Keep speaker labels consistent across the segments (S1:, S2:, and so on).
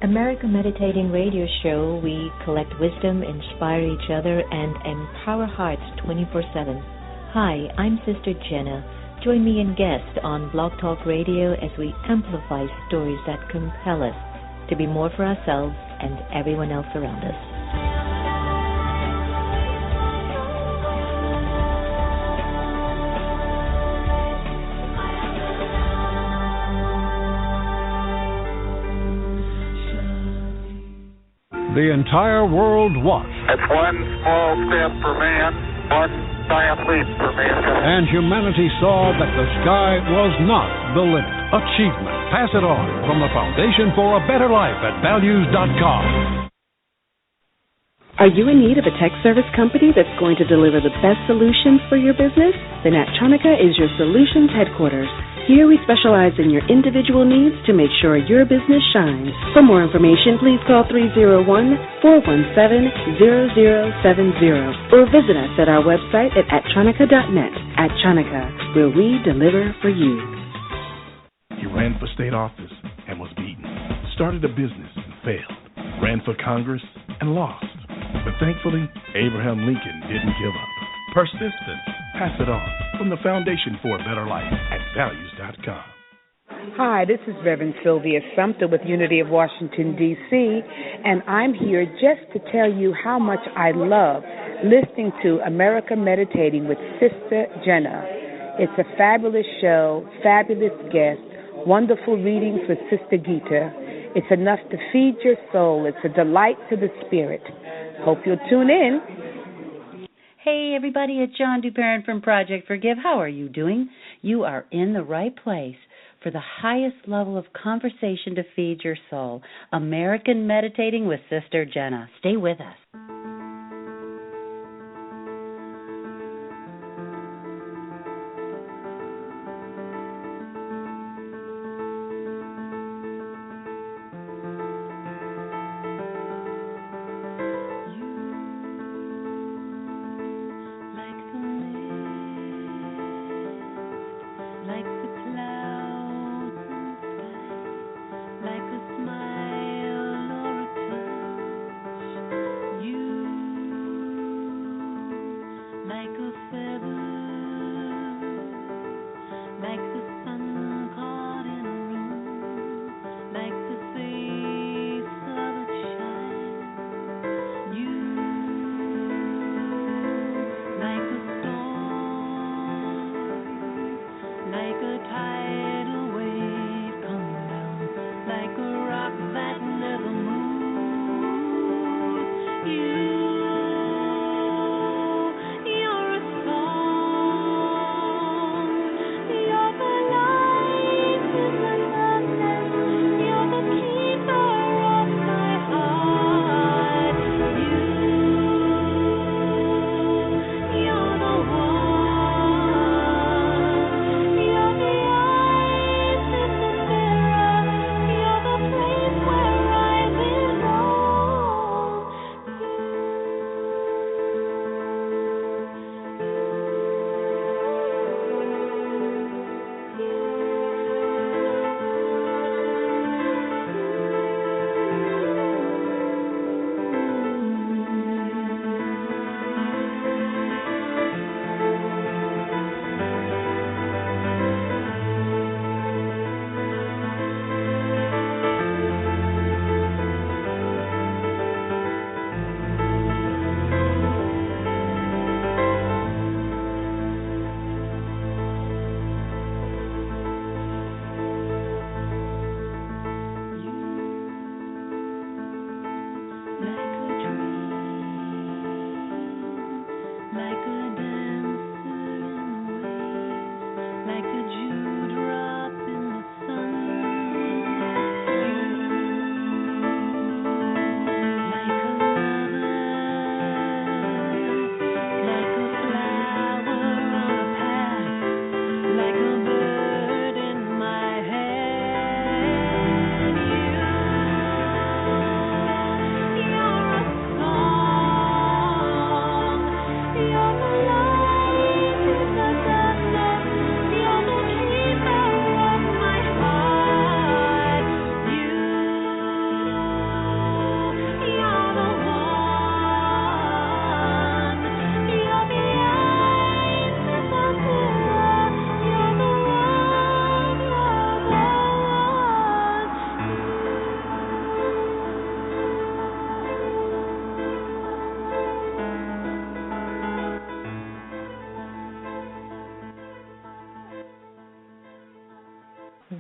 S1: America Meditating Radio Show, we collect wisdom, inspire each other, and empower hearts 24/7. Hi, I'm Sister Jenna. Join me and guest on Blog Talk Radio as we amplify stories that compel us to be more for ourselves and everyone else around us.
S2: The entire world watched.
S3: It's one small step for man, one giant leap for mankind.
S2: And humanity saw that the sky was not the limit. Achievement. Pass it on from the Foundation for a Better Life at values.com.
S4: Are you in need of a tech service company that's going to deliver the best solutions for your business? Then Attronica is your solutions headquarters. Here we specialize in your individual needs to make sure your business shines. For more information, please call 301-417-0070 or visit us at our website at attronica.net. Attronica, where we deliver for you.
S5: He ran for state office and was beaten. Started a business and failed. Ran for Congress and lost. But thankfully, Abraham Lincoln didn't give up. Persistence. Pass it on from the Foundation for a Better Life at values.com.
S6: Hi, this is Reverend Sylvia Sumter with Unity of Washington, D.C., and I'm here just to tell you how much I love listening to America Meditating with Sister Jenna. It's a fabulous show, fabulous guests, wonderful readings with Sister Gita. It's enough to feed your soul. It's a delight to the spirit. Hope you'll tune in.
S7: Hey, everybody, it's John Duperrin from Project Forgive. How are you doing? You are in the right place for the highest level of conversation to feed your soul. American Meditating with Sister Jenna. Stay with us.
S8: You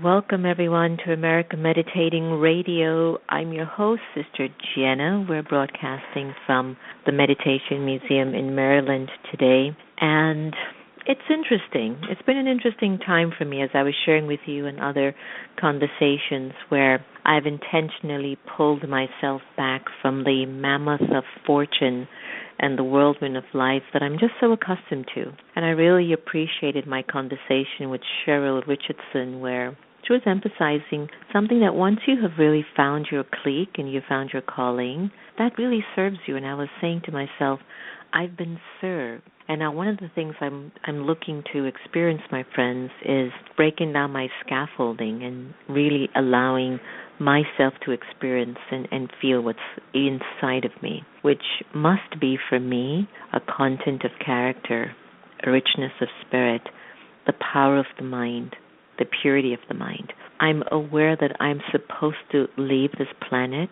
S1: Welcome, everyone, to America Meditating Radio. I'm your host, Sister Jenna. We're broadcasting from the Meditation Museum in Maryland today. And it's interesting. It's been an interesting time for me, as I was sharing with you in other conversations, where I've intentionally pulled myself back from the mammoth of fortune and the whirlwind of life that I'm just so accustomed to. And I really appreciated my conversation with Cheryl Richardson, where she was emphasizing something that once you have really found your clique and you found your calling, that really serves you. And I was saying to myself, I've been served. And now one of the things I'm looking to experience, my friends, is breaking down my scaffolding and really allowing myself to experience and feel what's inside of me, which must be for me a content of character, a richness of spirit, the power of the mind, the purity of the mind. I'm aware that I'm supposed to leave this planet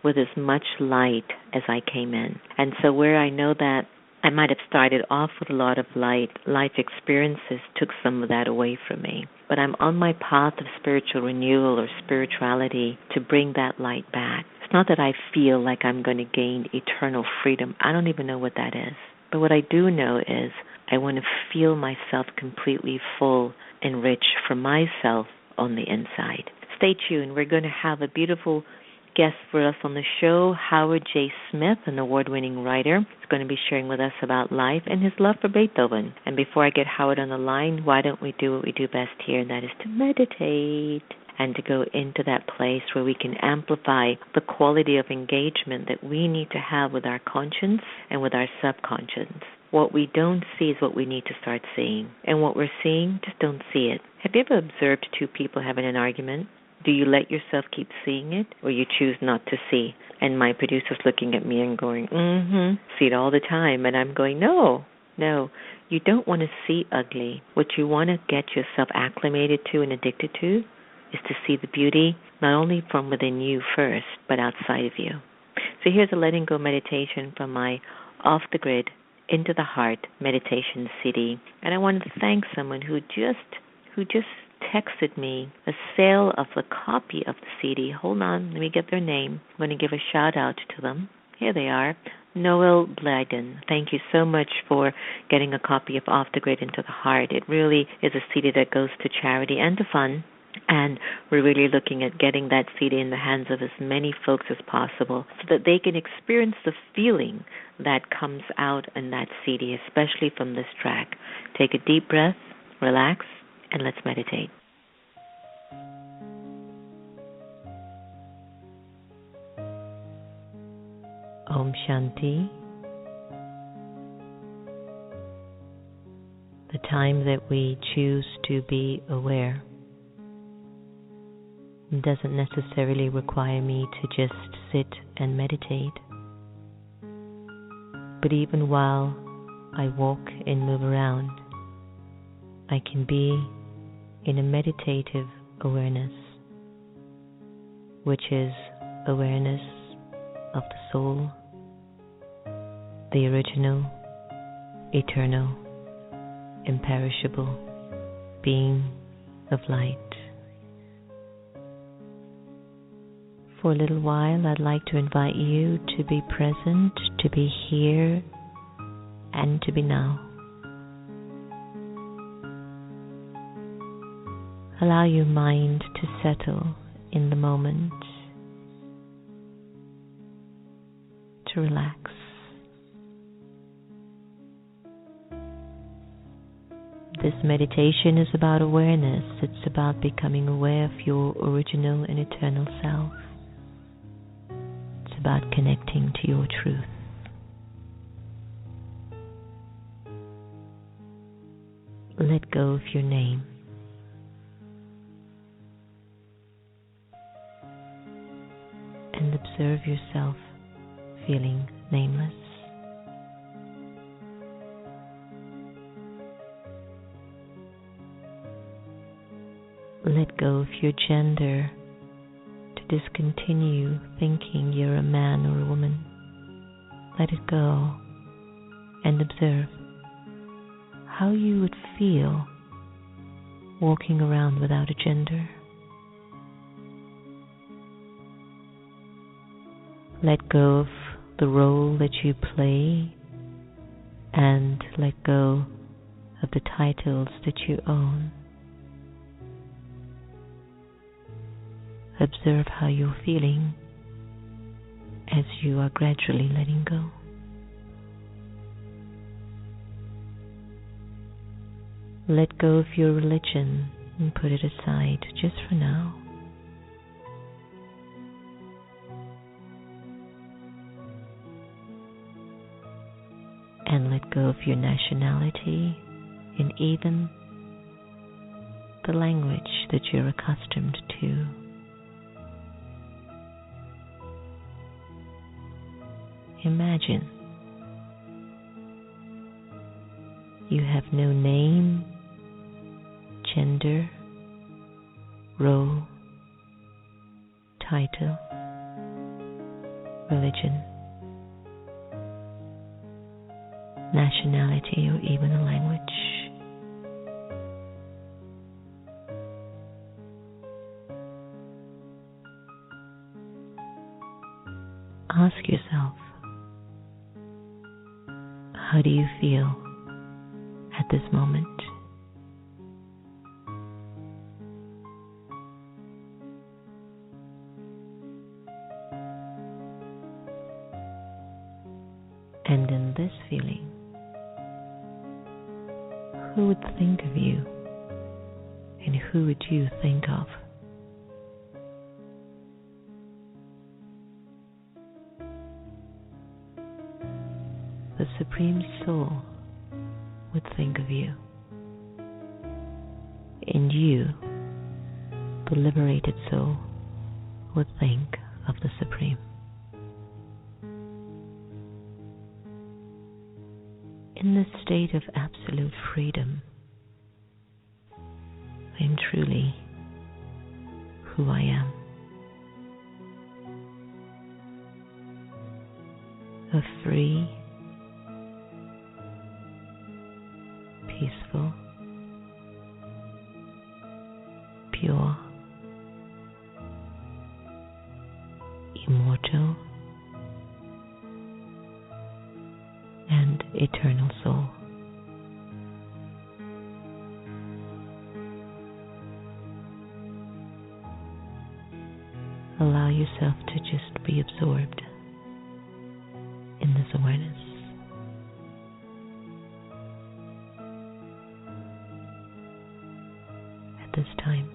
S1: with as much light as I came in. And so where I know that I might have started off with a lot of light, life experiences took some of that away from me. But I'm on my path of spiritual renewal or spirituality to bring that light back. It's not that I feel like I'm going to gain eternal freedom. I don't even know what that is. But what I do know is I want to feel myself completely full and rich for myself on the inside. Stay tuned. We're going to have a beautiful guest for us on the show, Howard J. Smith, an award-winning writer. He's going to be sharing with us about life and his love for Beethoven. And before I get Howard on the line, why don't we do what we do best here, and that is to meditate and to go into that place where we can amplify the quality of engagement that we need to have with our conscience and with our subconscious. What we don't see is what we need to start seeing. And what we're seeing, just don't see it. Have you ever observed two people having an argument? Do you let yourself keep seeing it, or you choose not to see? And my producer's looking at me and going, see it all the time. And I'm going, no, you don't want to see ugly. What you want to get yourself acclimated to and addicted to is to see the beauty, not only from within you first, but outside of you. So here's a letting go meditation from my Off the Grid, Into the Heart meditation CD. And I wanted to thank someone who just texted me a sale of a copy of the CD. Hold on, let me get their name. I'm going to give a shout out to them. Here they are. Noel Blagden. Thank you so much for getting a copy of Off the Grid, Into the Heart. It really is a CD that goes to charity and to fun. And we're really looking at getting that CD in the hands of as many folks as possible so that they can experience the feeling that comes out in that CD, especially from this track. Take a deep breath, relax, and let's meditate. Om Shanti. The time that we choose to be aware doesn't necessarily require me to just sit and meditate. But even while I walk and move around, I can be in a meditative awareness, which is awareness of the soul, the original, eternal, imperishable being of light. For a little while, I'd like to invite you to be present, to be here, and to be now. Allow your mind to settle in the moment, to relax. This meditation is about awareness. It's about becoming aware of your original and eternal self. It's about connecting to your truth. Let go of your name. And observe yourself feeling nameless. Let go of your gender, to discontinue thinking you're a man or a woman. Let it go and observe how you would feel walking around without a gender. Let go of the role that you play and let go of the titles that you own. Observe how you're feeling as you are gradually letting go. Let go of your religion and put it aside just for now. And let go of your nationality and even the language that you're accustomed to. Imagine you have no name, gender, role, title, religion, nationality, or even a language. Ask yourself, how do you feel at this moment? And in this feeling, who would think of you and who would you think of? The Supreme Soul would think of you, and you, the liberated soul, would think of the Supreme. In this state of absolute freedom, I am truly who I am. A free, peaceful, pure, immortal, and eternal soul. Allow yourself to just be absorbed in this awareness. At this time,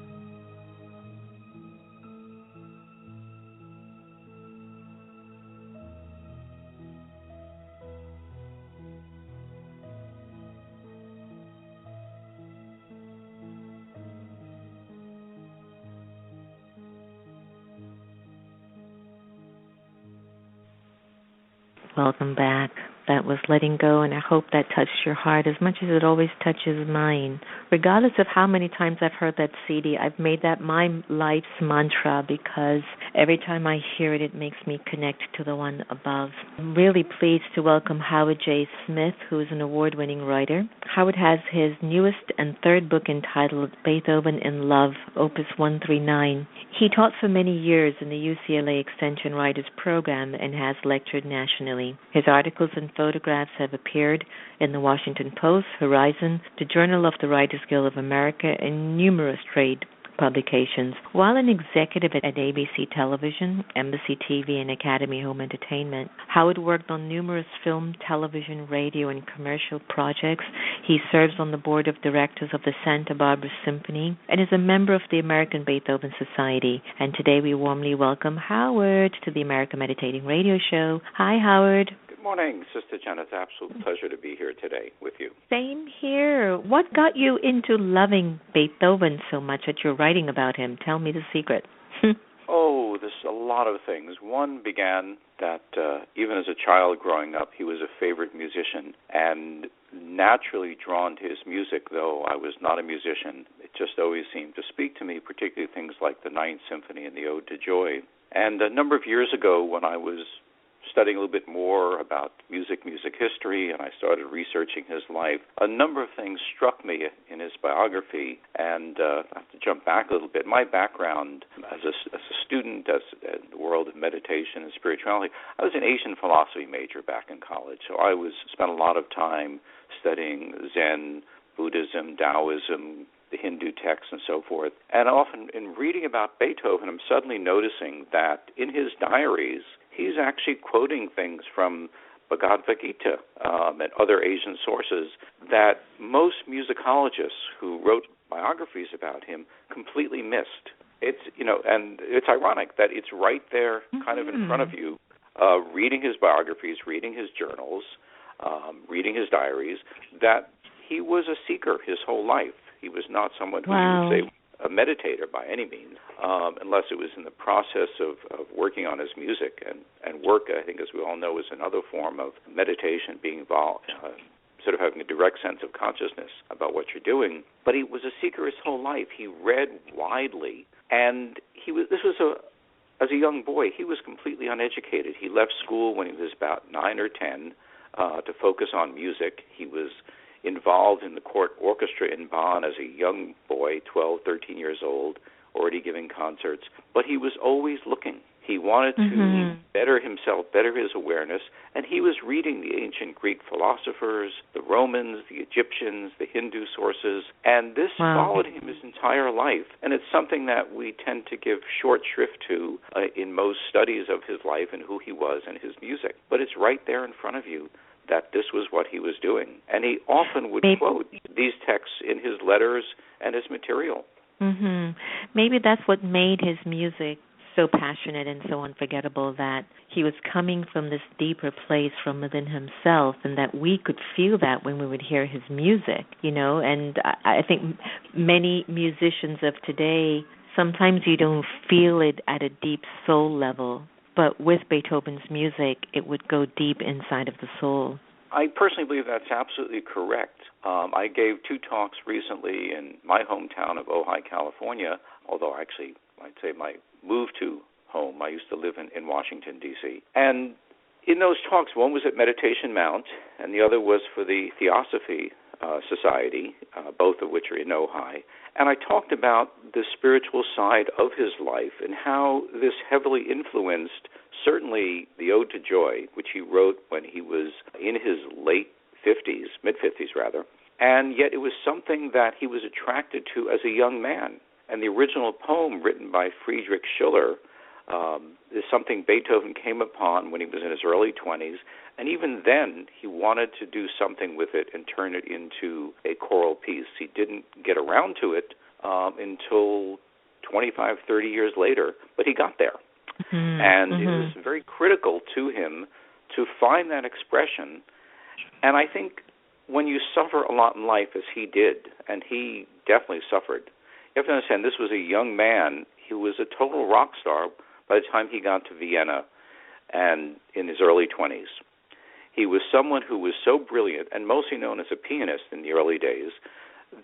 S1: welcome back. That was Letting Go, and I hope that touched your heart as much as it always touches mine. Regardless of how many times I've heard that CD, I've made that my life's mantra because every time I hear it, it makes me connect to the one above. I'm really pleased to welcome Howard J. Smith, who is an award-winning writer. Howard has his newest and third book entitled Beethoven in Love, Opus 139. He taught for many years in the UCLA Extension Writers Program and has lectured nationally. His articles and photographs have appeared in the Washington Post, Horizon, the Journal of the Writers Guild of America, and numerous trade publications. While an executive at ABC Television, Embassy TV, and Academy Home Entertainment, Howard worked on numerous film, television, radio, and commercial projects. He serves on the board of directors of the Santa Barbara Symphony and is a member of the American Beethoven Society. And today we warmly welcome Howard to the American Meditating Radio Show. Hi, Howard.
S8: Good morning, Sister Jenna. It's an absolute pleasure to be here today with you.
S1: Same here. What got you into loving Beethoven so much that you're writing about him? Tell me the secret.
S8: Oh, there's a lot of things. One began that even as a child growing up, he was a favorite musician, and naturally drawn to his music, though I was not a musician. It just always seemed to speak to me, particularly things like the Ninth Symphony and the Ode to Joy. And a number of years ago, when I was studying a little bit more about music history, and I started researching his life, a number of things struck me in his biography, and I have to jump back a little bit. My background as a student in the world of meditation and spirituality. I was an Asian philosophy major back in college, so I spent a lot of time studying Zen, Buddhism, Taoism, the Hindu texts, and so forth. And often in reading about Beethoven, I'm suddenly noticing that in his diaries, he's actually quoting things from Bhagavad Gita and other Asian sources that most musicologists who wrote biographies about him completely missed. It's, and it's ironic that it's right there kind of in front of you, reading his biographies, reading his journals, reading his diaries, that he was a seeker his whole life. He was not someone who you would say a meditator by any means, unless it was in the process of working on his music. And work, I think, as we all know, is another form of meditation, being involved, sort of having a direct sense of consciousness about what you're doing. But he was a seeker his whole life. He read widely, and as a young boy, he was completely uneducated. He left school when he was about 9 or 10 to focus on music. He was involved in the court orchestra in Bonn as a young boy, 12, 13 years old, already giving concerts. But he was always looking. He wanted to better himself, better his awareness, and he was reading the ancient Greek philosophers, the Romans, the Egyptians, the Hindu sources, and this followed him his entire life. And it's something that we tend to give short shrift to in most studies of his life and who he was and his music. But it's right there in front of you that this was what he was doing. And he often would quote these texts in his letters and his material.
S1: Maybe that's what made his music so passionate and so unforgettable, that he was coming from this deeper place from within himself, and that we could feel that when we would hear his music, And I think many musicians of today, sometimes you don't feel it at a deep soul level, but with Beethoven's music, it would go deep inside of the soul.
S8: I personally believe that's absolutely correct. I gave 2 talks recently in my hometown of Ojai, California, although actually I'd say my move to home. I used to live in Washington, D.C. And in those talks, one was at Meditation Mount, and the other was for the Theosophy Society, both of which are in Ojai. And I talked about the spiritual side of his life and how this heavily influenced certainly the Ode to Joy, which he wrote when he was in his late 50s, mid-50s rather, and yet it was something that he was attracted to as a young man. And the original poem written by Friedrich Schiller is something Beethoven came upon when he was in his early 20s, and even then he wanted to do something with it and turn it into a choral piece. He didn't get around to it until 25, 30 years later, but he got there. And it was very critical to him to find that expression. And I think when you suffer a lot in life, as he did, and he definitely suffered, you have to understand this was a young man. He was a total rock star by the time he got to Vienna and in his early 20s. He was someone who was so brilliant and mostly known as a pianist in the early days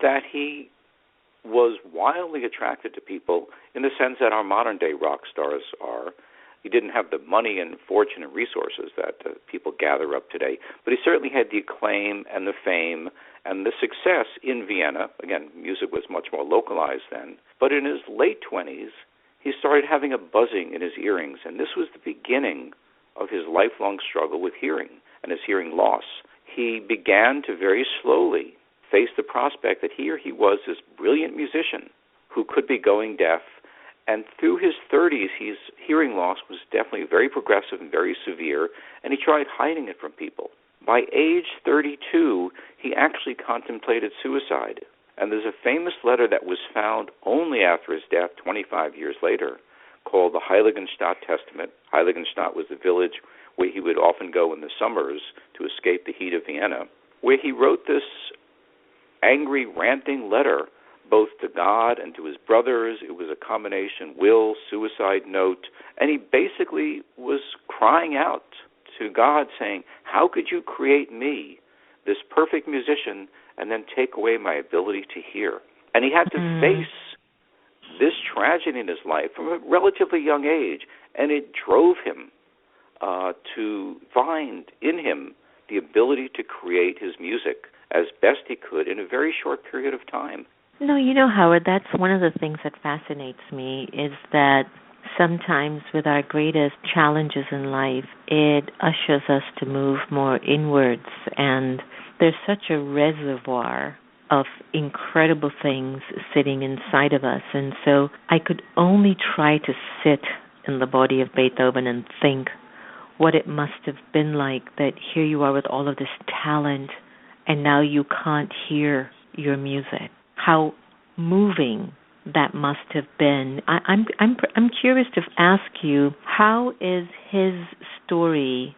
S8: that he was wildly attracted to people in the sense that our modern-day rock stars are. He didn't have the money and fortune and resources that people gather up today, but he certainly had the acclaim and the fame and the success in Vienna. Again, music was much more localized then. But in his late 20s, he started having a buzzing in his earrings, and this was the beginning of his lifelong struggle with hearing and his hearing loss. He began to very slowly face the prospect that here he was, this brilliant musician who could be going deaf, and through his 30s, his hearing loss was definitely very progressive and very severe, and he tried hiding it from people. By age 32, he actually contemplated suicide. And there's a famous letter that was found only after his death 25 years later called the Heiligenstadt Testament. Heiligenstadt was the village where he would often go in the summers to escape the heat of Vienna, where he wrote this angry, ranting letter both to God and to his brothers. It was a combination will, suicide note, and he basically was crying out to God saying, how could you create me, this perfect musician, and then take away my ability to hear? And he had to face this tragedy in his life from a relatively young age, and it drove him to find in him the ability to create his music as best he could in a very short period of time.
S1: No, Howard, that's one of the things that fascinates me is that sometimes with our greatest challenges in life, it ushers us to move more inwards, and there's such a reservoir of incredible things sitting inside of us. And so I could only try to sit in the body of Beethoven and think what it must have been like that here you are with all of this talent and now you can't hear your music. How moving that must have been. I'm curious to ask you, how is his story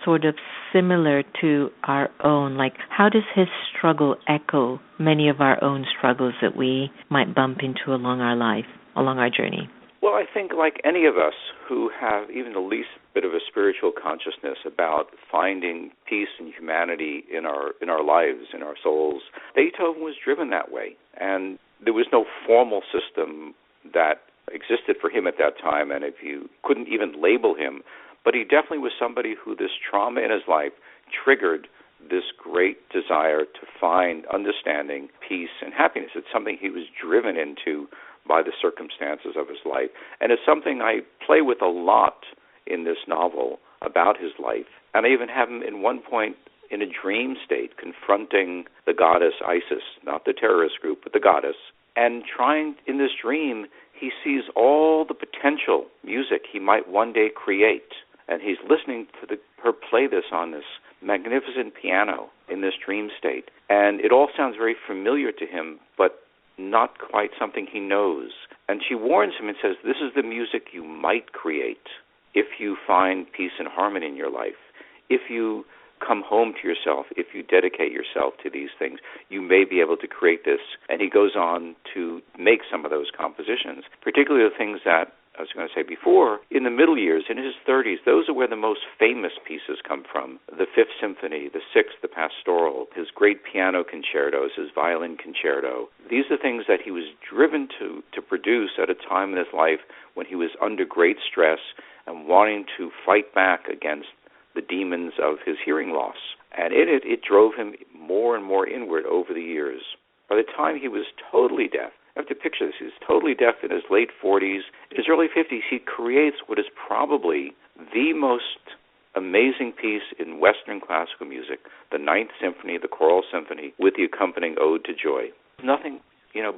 S1: sort of similar to our own? Like, how does his struggle echo many of our own struggles that we might bump into along our life, along our journey?
S8: Well, I think like any of us who have even the least bit of a spiritual consciousness about finding peace and humanity in our lives, in our souls, Beethoven was driven that way. And there was no formal system that existed for him at that time, and if you couldn't even label him, but he definitely was somebody who this trauma in his life triggered this great desire to find understanding, peace, and happiness. It's something he was driven into by the circumstances of his life. And it's something I play with a lot in this novel about his life. And I even have him in one point in a dream state confronting the goddess Isis, not the terrorist group, but the goddess. And trying, in this dream, he sees all the potential music he might one day create. And he's listening to her play this on this magnificent piano in this dream state. And it all sounds very familiar to him, but not quite something he knows. And she warns him and says, this is the music you might create if you find peace and harmony in your life. If you come home to yourself, if you dedicate yourself to these things, you may be able to create this. And he goes on to make some of those compositions, particularly the things that, I was going to say before, in the middle years, in his 30s, those are where the most famous pieces come from. The Fifth Symphony, the Sixth, the Pastoral, his great piano concertos, his violin concerto. These are things that he was driven to produce at a time in his life when he was under great stress and wanting to fight back against the demons of his hearing loss. And it drove him more and more inward over the years. By the time he was totally deaf, I have to picture this, he was totally deaf in his late 40s. In his early 50s, he creates what is probably the most amazing piece in Western classical music, the Ninth Symphony, the Choral Symphony, with the accompanying Ode to Joy. Nothing,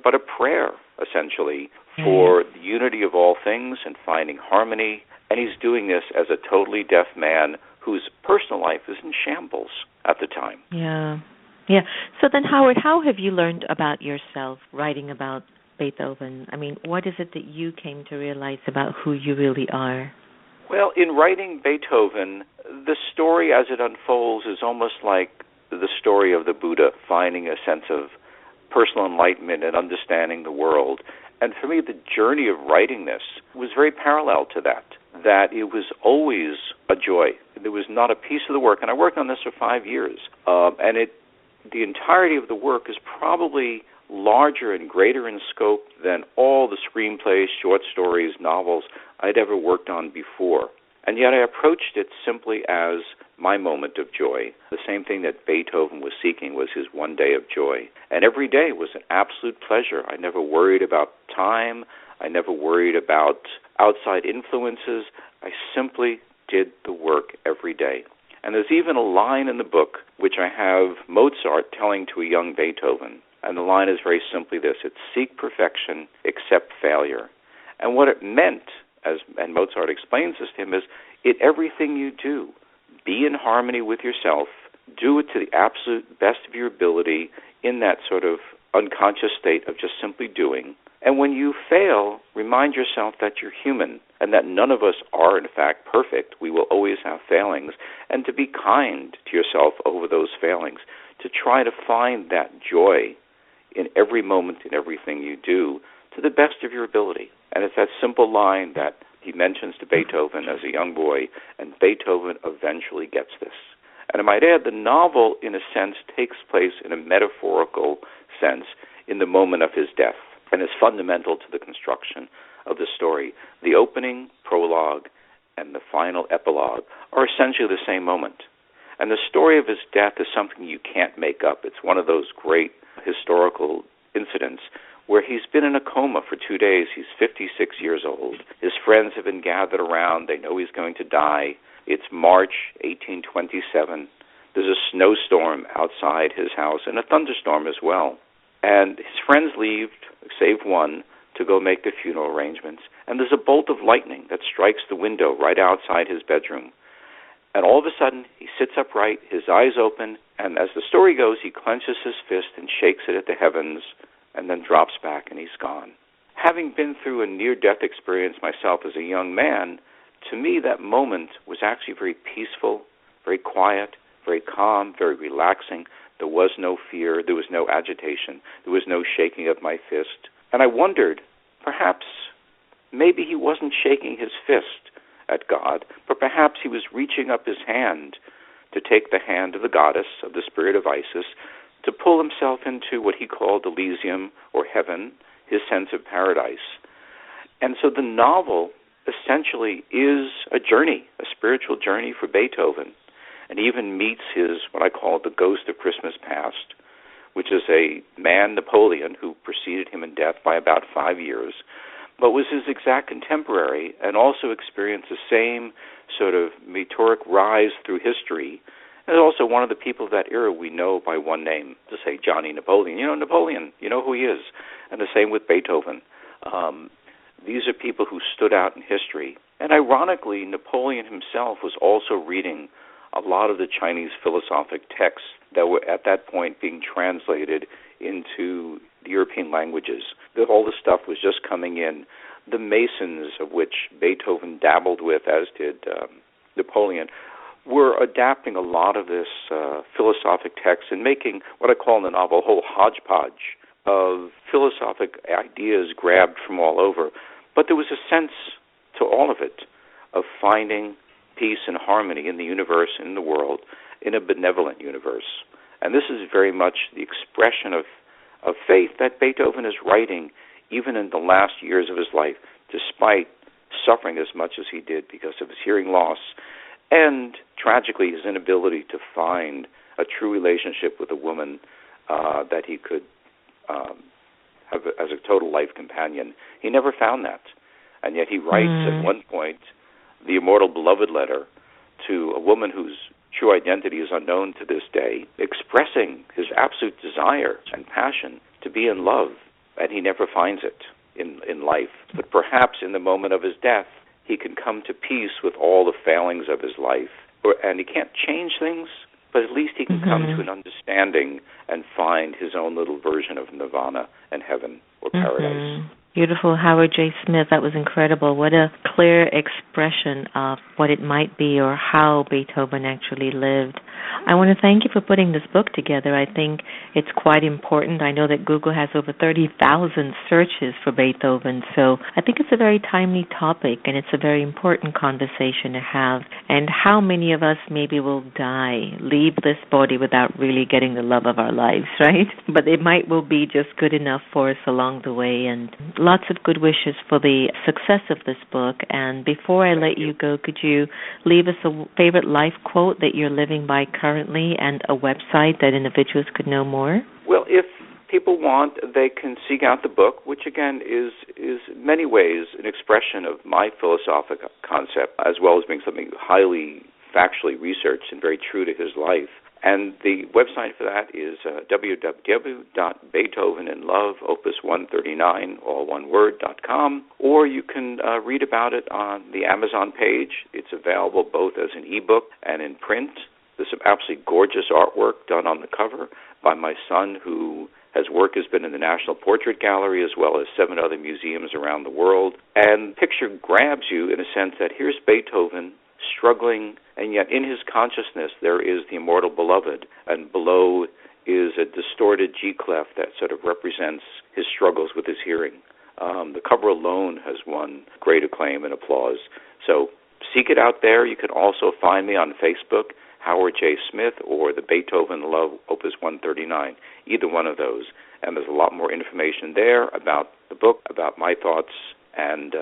S8: but a prayer, essentially, for the unity of all things and finding harmony. And he's doing this as a totally deaf man whose personal life is in shambles at the time.
S1: Yeah. So then, Howard, how have you learned about yourself writing about Beethoven? I mean, what is it that you came to realize about who you really are?
S8: Well, in writing Beethoven, the story as it unfolds is almost like the story of the Buddha, finding a sense of personal enlightenment and understanding the world. And for me, the journey of writing this was very parallel to that it was always a joy. There was not a piece of the work, and I worked on this for 5 years, and the entirety of the work is probably larger and greater in scope than all the screenplays, short stories, novels I'd ever worked on before. And yet I approached it simply as my moment of joy. The same thing that Beethoven was seeking was his one day of joy. And every day was an absolute pleasure. I never worried about time. I never worried about outside influences. I simply did the work every day. And there's even a line in the book which I have Mozart telling to a young Beethoven. And the line is very simply this: it's seek perfection, accept failure. And what it meant, and Mozart explains this to him, is in everything you do, be in harmony with yourself, do it to the absolute best of your ability in that sort of unconscious state of just simply doing. And when you fail, remind yourself that you're human and that none of us are, in fact, perfect. We will always have failings. And to be kind to yourself over those failings, to try to find that joy in every moment, in everything you do, to the best of your ability. And it's that simple line that he mentions to Beethoven as a young boy, and Beethoven eventually gets this. And I might add, the novel, in a sense, takes place in a metaphorical sense in the moment of his death, and is fundamental to the construction of the story. The opening, prologue, and the final epilogue are essentially the same moment. And the story of his death is something you can't make up. It's one of those great historical incidents where he's been in a coma for 2 days. He's 56 years old. His friends have been gathered around. They know he's going to die. It's March 1827. There's a snowstorm outside his house and a thunderstorm as well. And his friends leave, save one, to go make the funeral arrangements. And there's a bolt of lightning that strikes the window right outside his bedroom. And all of a sudden, he sits upright, his eyes open, and as the story goes, he clenches his fist and shakes it at the heavens and then drops back and he's gone. Having been through a near-death experience myself as a young man, to me that moment was actually very peaceful, very quiet, very calm, very relaxing. There was no fear, there was no agitation, there was no shaking of my fist. And I wondered, perhaps, maybe he wasn't shaking his fist at God, but perhaps he was reaching up his hand to take the hand of the goddess, of the spirit of Isis, to pull himself into what he called Elysium or heaven, his sense of paradise. And so the novel essentially is a journey, a spiritual journey for Beethoven, and he even meets his, what I call the ghost of Christmas past, which is a man, Napoleon, who preceded him in death by about 5 years, but was his exact contemporary and also experienced the same sort of meteoric rise through history. And also one of the people of that era we know by one name, to say Johnny Napoleon. You know Napoleon, you know who he is. And the same with Beethoven. These are people who stood out in history. And ironically, Napoleon himself was also reading a lot of the Chinese philosophic texts that were at that point being translated into the European languages. All the stuff was just coming in. The Masons, of which Beethoven dabbled with, as did Napoleon, were adapting a lot of this philosophic text and making what I call in the novel a whole hodgepodge of philosophic ideas grabbed from all over. But there was a sense to all of it of finding peace and harmony in the universe, in the world, in a benevolent universe. And this is very much the expression of faith that Beethoven is writing even in the last years of his life, despite suffering as much as he did because of his hearing loss and, tragically, his inability to find a true relationship with a woman that he could have as a total life companion. He never found that. And yet he writes at one point the immortal beloved letter to a woman whose true identity is unknown to this day, expressing his absolute desire and passion to be in love, and he never finds it in life. But perhaps in the moment of his death, he can come to peace with all the failings of his life. And he can't change things, but at least he can come to an understanding and find his own little version of nirvana and heaven or paradise.
S1: Beautiful, Howard J. Smith. That was incredible. What a clear expression of what it might be or how Beethoven actually lived. I want to thank you for putting this book together. I think it's quite important. I know that Google has over 30,000 searches for Beethoven, so I think it's a very timely topic, and it's a very important conversation to have. And how many of us maybe will die, leave this body without really getting the love of our lives, right? But it might will be just good enough for us along the way, and lots of good wishes for the success of this book. And before I let you go, could you leave us a favorite life quote that you're living by currently and a website that individuals could know more?
S8: Well, if people want, they can seek out the book, which again is in many ways an expression of my philosophic concept, as well as being something highly factually researched and very true to his life. And the website for that is www.Beethoven In Love, Opus 139, all one word.com, or you can read about it on the Amazon page. It's available both as an ebook and in print. There's some absolutely gorgeous artwork done on the cover by my son, who his work has been in the National Portrait Gallery as well as 7 other museums around the world. And the picture grabs you in a sense that here's Beethoven struggling, and yet in his consciousness there is the immortal beloved, and below is a distorted G clef that sort of represents his struggles with his hearing. The cover alone has won great acclaim and applause. So seek it out there. You can also find me on Facebook, Howard J. Smith, or the Beethoven In Love, Opus 139, either one of those. And there's a lot more information there about the book, about my thoughts, and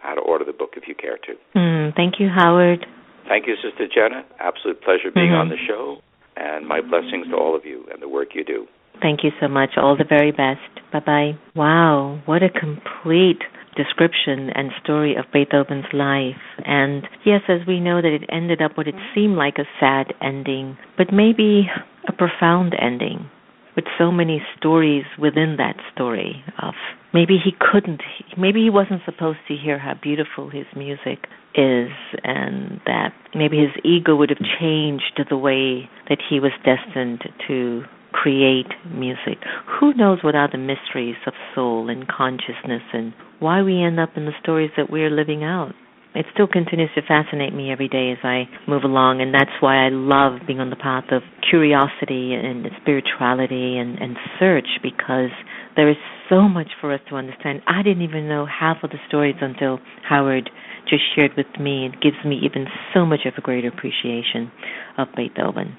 S8: how to order the book if you care to.
S1: Thank you, Howard.
S8: Thank you, Sister Jenna. Absolute pleasure being on the show, and my blessings to all of you and the work you do.
S1: Thank you so much. All the very best. Bye-bye. Wow, what a complete description and story of Beethoven's life. And yes, as we know that it ended up what it seemed like a sad ending, but maybe a profound ending with so many stories within that story of maybe he wasn't supposed to hear how beautiful his music is, and that maybe his ego would have changed the way that he was destined to create music. Who knows what are the mysteries of soul and consciousness and why we end up in the stories that we're living out. It still continues to fascinate me every day as I move along, and that's why I love being on the path of curiosity and spirituality and search, because there is so much for us to understand. I didn't even know half of the stories until Howard just shared with me. It gives me even so much of a greater appreciation of Beethoven.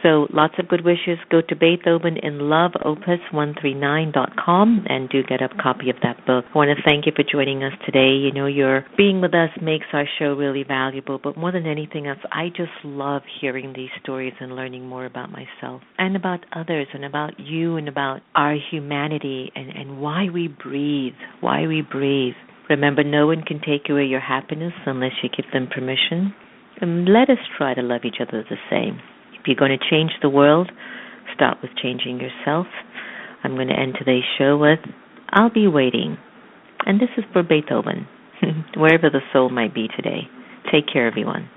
S1: So lots of good wishes. Go to Beethoven In Love, opus139.com, and do get a copy of that book. I want to thank you for joining us today. You know, your being with us makes our show really valuable, but more than anything else, I just love hearing these stories and learning more about myself and about others and about you and about our humanity and why we breathe, Remember, no one can take away your happiness unless you give them permission. And let us try to love each other the same. If you're going to change the world, start with changing yourself. I'm going to end today's show with I'll Be Waiting. And this is for Beethoven, wherever the soul might be today. Take care, everyone.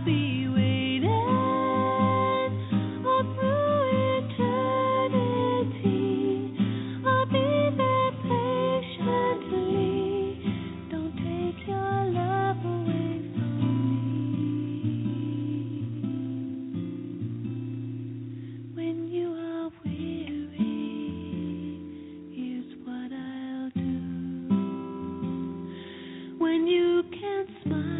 S9: I'll be can smile.